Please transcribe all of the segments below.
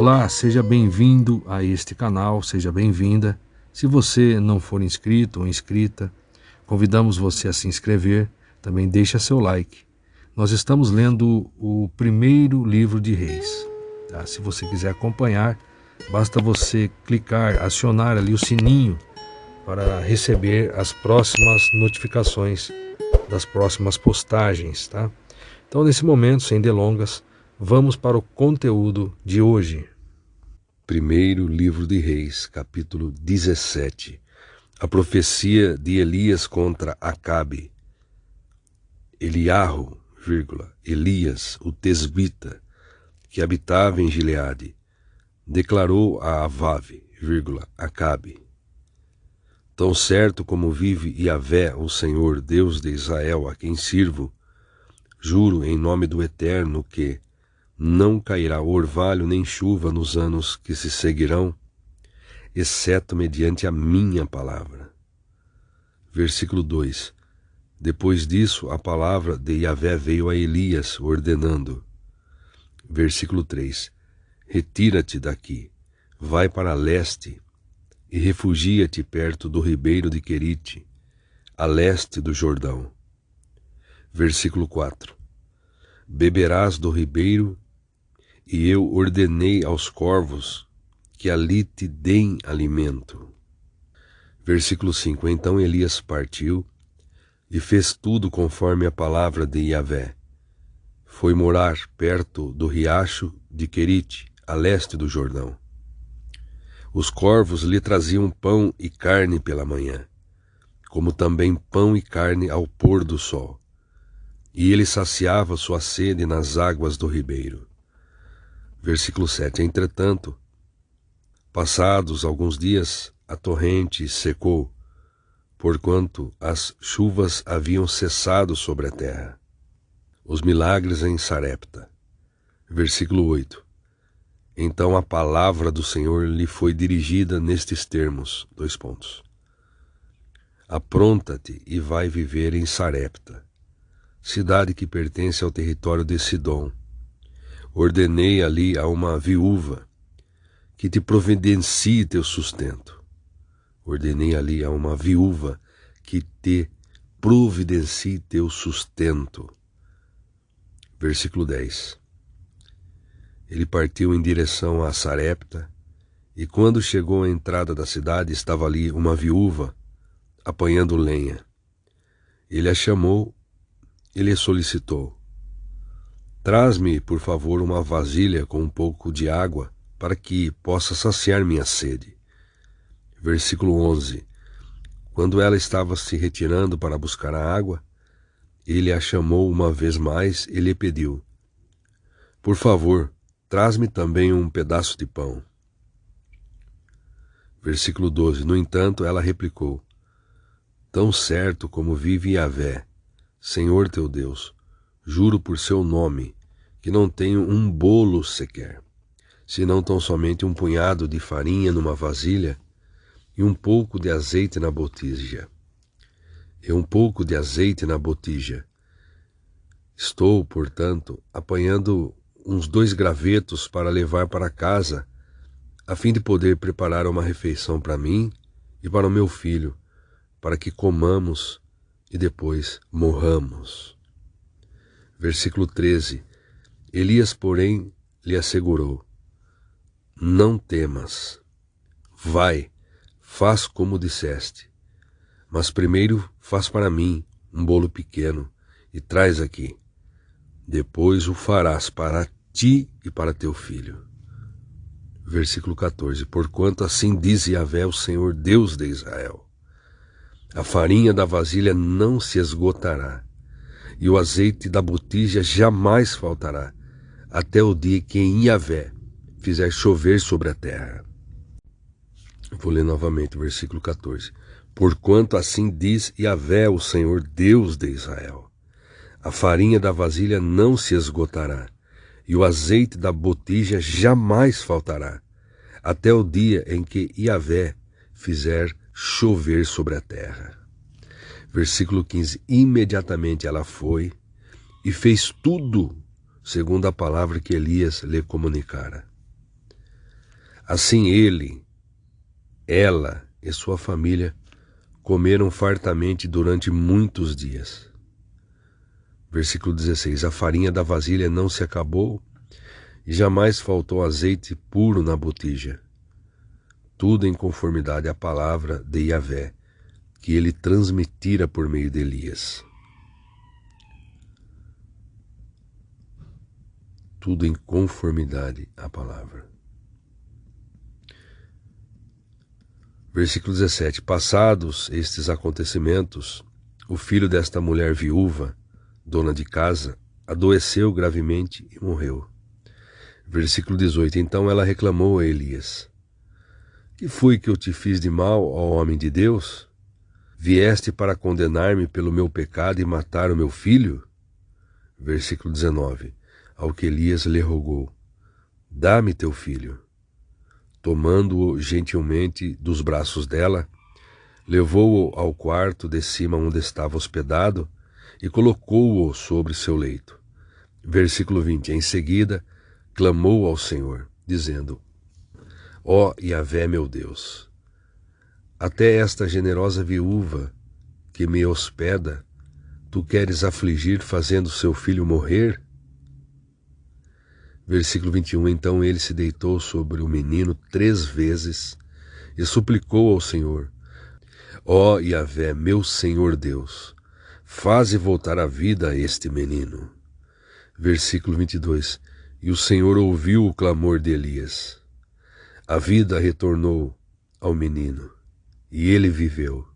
Olá, seja bem-vindo a este canal, seja bem-vinda. Se você não for inscrito ou inscrita, convidamos você a se inscrever, também deixa seu like. Nós estamos lendo o primeiro livro de Reis. Tá? Se você quiser acompanhar, basta você clicar, acionar ali o sininho para receber as próximas notificações das próximas postagens. Tá? Então, nesse momento, sem delongas, vamos para o conteúdo de hoje. Primeiro livro de Reis, capítulo 17. A profecia de Elias contra Acabe. Eliarro, Elias, o tesbita, que habitava em Gileade, declarou a Avave, Acabe: Tão certo como vive Yahvé, o Senhor, Deus de Israel, a quem sirvo, juro em nome do Eterno que não cairá orvalho nem chuva nos anos que se seguirão, exceto mediante a minha palavra. Versículo 2. Depois disso, a palavra de Yahvé veio a Elias, ordenando. Versículo 3. Retira-te daqui, vai para leste, e refugia-te perto do ribeiro de Querite, a leste do Jordão. Versículo 4. Beberás do ribeiro, e eu ordenei aos corvos que ali te deem alimento. Versículo 5. Então Elias partiu e fez tudo conforme a palavra de Yahvé. Foi morar perto do riacho de Querite, a leste do Jordão. Os corvos lhe traziam pão e carne pela manhã, como também pão e carne ao pôr do sol, e ele saciava sua sede nas águas do ribeiro. Versículo 7. Entretanto, passados alguns dias, a torrente secou, porquanto as chuvas haviam cessado sobre a terra. Os milagres em Sarepta. Versículo 8. Então a palavra do Senhor lhe foi dirigida nestes termos, : Apronta-te e vai viver em Sarepta, cidade que pertence ao território de Sidom. Ordenei ali a uma viúva que te providencie teu sustento. Ordenei ali a uma viúva que te providencie teu sustento. Versículo 10. Ele partiu em direção a Sarepta, e quando chegou à entrada da cidade, estava ali uma viúva apanhando lenha. Ele a chamou e lhe solicitou: Traz-me, por favor, uma vasilha com um pouco de água, para que possa saciar minha sede. Versículo 11. Quando ela estava se retirando para buscar a água, ele a chamou uma vez mais e lhe pediu: Por favor, traz-me também um pedaço de pão. Versículo 12. No entanto, ela replicou: Tão certo como vive Yahvé, Senhor teu Deus, juro por seu nome, que não tenho um bolo sequer, senão tão somente um punhado de farinha numa vasilha e um pouco de azeite na botija. Estou, portanto, apanhando uns 2 gravetos para levar para casa, a fim de poder preparar uma refeição para mim e para o meu filho, para que comamos e depois morramos. Versículo 13. Elias, porém, lhe assegurou: Não temas. Vai, faz como disseste. Mas primeiro faz para mim um bolo pequeno e traz aqui. Depois o farás para ti e para teu filho. Versículo 14. Porquanto assim diz Yahvé, o Senhor, Deus de Israel: A farinha da vasilha não se esgotará, e o azeite da botija jamais faltará, até o dia que em Yahvé fizer chover sobre a terra. Vou ler novamente o versículo 14. Porquanto assim diz Yahvé, o Senhor, Deus de Israel: A farinha da vasilha não se esgotará, e o azeite da botija jamais faltará, até o dia em que Yahvé fizer chover sobre a terra. Versículo 15. Imediatamente ela foi e fez tudo segundo a palavra que Elias lhe comunicara. Assim ele, ela e sua família comeram fartamente durante muitos dias. Versículo 16. A farinha da vasilha não se acabou e jamais faltou azeite puro na botija. Tudo em conformidade à palavra de Yahvé, que ele transmitira por meio de Elias. Tudo em conformidade à palavra. Versículo 17. Passados estes acontecimentos, o filho desta mulher viúva, dona de casa, adoeceu gravemente e morreu. Versículo 18. Então ela reclamou a Elias: Que foi que eu te fiz de mal, ó homem de Deus? Vieste para condenar-me pelo meu pecado e matar o meu filho? Versículo 19. Ao que Elias lhe rogou: Dá-me teu filho. Tomando-o gentilmente dos braços dela, levou-o ao quarto de cima onde estava hospedado e colocou-o sobre seu leito. Versículo 20. Em seguida, clamou ao Senhor, dizendo: Ó Yahvé meu Deus, até esta generosa viúva que me hospeda, tu queres afligir fazendo seu filho morrer? Versículo 21. Então ele se deitou sobre o menino 3 vezes e suplicou ao Senhor: Ó Yahvé, meu Senhor Deus, faze voltar a vida a este menino. Versículo 22. E o Senhor ouviu o clamor de Elias. A vida retornou ao menino, e ele viveu.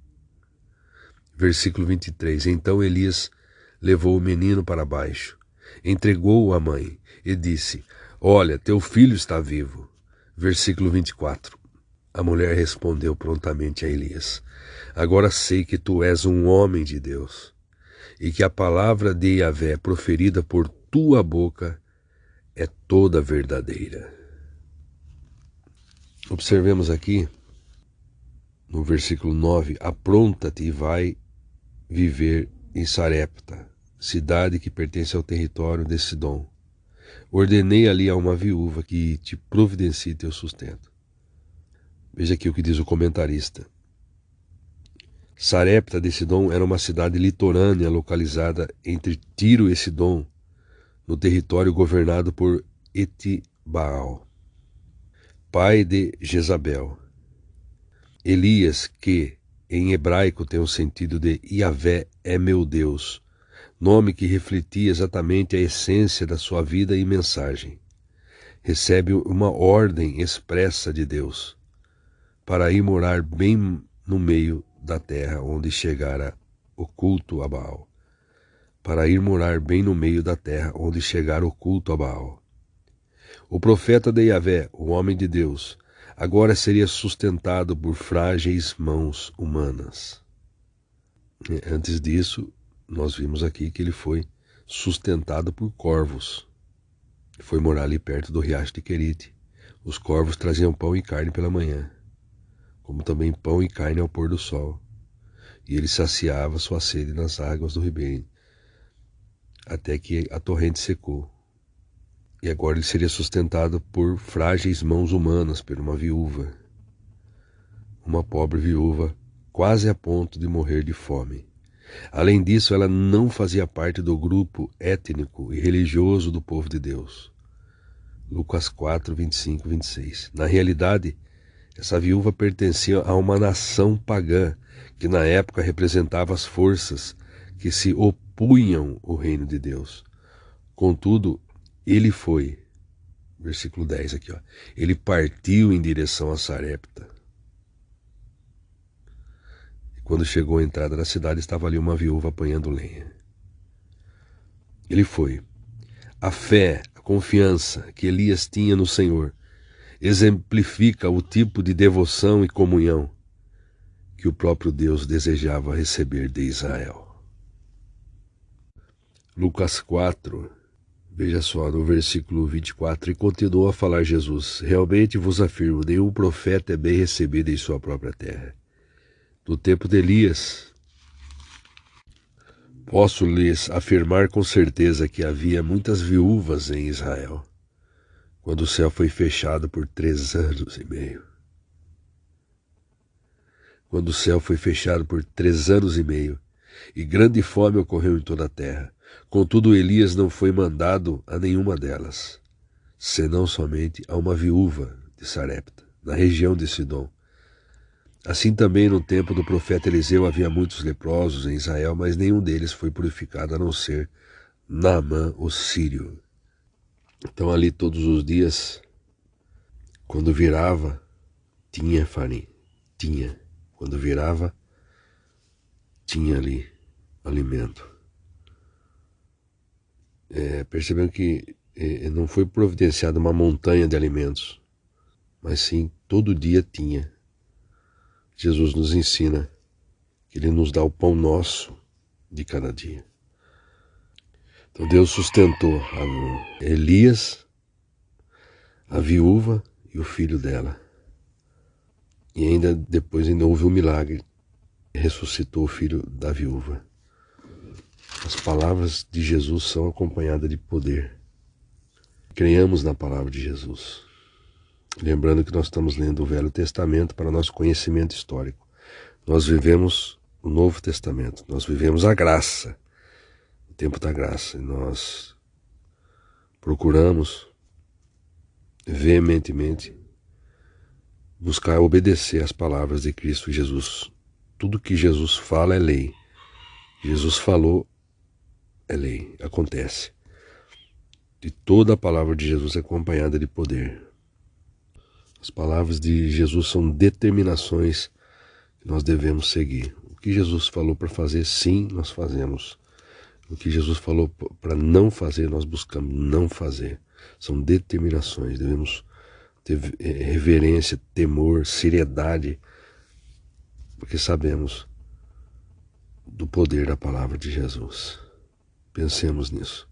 Versículo 23. Então Elias levou o menino para baixo, entregou-o à mãe e disse: Olha, teu filho está vivo. Versículo 24. A mulher respondeu prontamente a Elias: Agora sei que tu és um homem de Deus, e que a palavra de Yahvé proferida por tua boca é toda verdadeira. Observemos aqui, no versículo 9, apronta-te e vai viver em Sarepta, cidade que pertence ao território de Sidom. Ordenei ali a uma viúva que te providencie teu sustento. Veja aqui o que diz o comentarista. Sarepta de Sidom era uma cidade litorânea localizada entre Tiro e Sidom, no território governado por Etibaal, pai de Jezabel. Elias, que em hebraico tem o sentido de Yahvé é meu Deus, nome que refletia exatamente a essência da sua vida e mensagem, recebe uma ordem expressa de Deus para ir morar bem no meio da terra onde chegara o culto a Baal. Para ir morar bem no meio da terra onde chegar o culto a Baal. O profeta de Yahvé, o homem de Deus, agora seria sustentado por frágeis mãos humanas. Antes disso, nós vimos aqui que ele foi sustentado por corvos. Foi morar ali perto do riacho de Querite. Os corvos traziam pão e carne pela manhã, como também pão e carne ao pôr do sol. E ele saciava sua sede nas águas do ribeiro, até que a torrente secou. E agora ele seria sustentado por frágeis mãos humanas, por uma viúva. Uma pobre viúva, quase a ponto de morrer de fome. Além disso, ela não fazia parte do grupo étnico e religioso do povo de Deus. Lucas 4, 25 e 26. Na realidade, essa viúva pertencia a uma nação pagã, que na época representava as forças que se opunham ao reino de Deus. Contudo, ele foi, versículo 10 aqui, ele partiu em direção a Sarepta. E quando chegou à entrada da cidade, estava ali uma viúva apanhando lenha. Ele foi. A fé, a confiança que Elias tinha no Senhor, exemplifica o tipo de devoção e comunhão que o próprio Deus desejava receber de Israel. Lucas 4, veja só, no versículo 24, e continuou a falar Jesus: Realmente vos afirmo, nenhum profeta é bem recebido em sua própria terra. No tempo de Elias, posso lhes afirmar com certeza que havia muitas viúvas em Israel, quando o céu foi fechado por 3 anos e meio. Quando o céu foi fechado por 3 anos e meio, e grande fome ocorreu em toda a terra. Contudo, Elias não foi mandado a nenhuma delas, senão somente a uma viúva de Sarepta, na região de Sidom. Assim também no tempo do profeta Eliseu havia muitos leprosos em Israel, mas nenhum deles foi purificado, a não ser Naamã, o sírio. Então ali todos os dias, quando virava, tinha farinha. Quando virava, tinha ali alimento. Percebendo que não foi providenciada uma montanha de alimentos, mas sim todo dia tinha. Jesus nos ensina que Ele nos dá o pão nosso de cada dia. Então Deus sustentou a Elias, a viúva e o filho dela. E depois houve um milagre. Ressuscitou o filho da viúva. As palavras de Jesus são acompanhadas de poder. Creiamos na palavra de Jesus. Lembrando que nós estamos lendo o Velho Testamento para nosso conhecimento histórico. Nós vivemos o Novo Testamento, nós vivemos a graça, o tempo da graça. E nós procuramos veementemente buscar obedecer às palavras de Cristo Jesus. Tudo que Jesus fala é lei. Jesus falou é lei, acontece. E toda a palavra de Jesus é acompanhada de poder. As palavras de Jesus são determinações que nós devemos seguir. O que Jesus falou para fazer, sim, nós fazemos. O que Jesus falou para não fazer, nós buscamos não fazer. São determinações. Devemos ter reverência, temor, seriedade, porque sabemos do poder da palavra de Jesus. Pensemos nisso.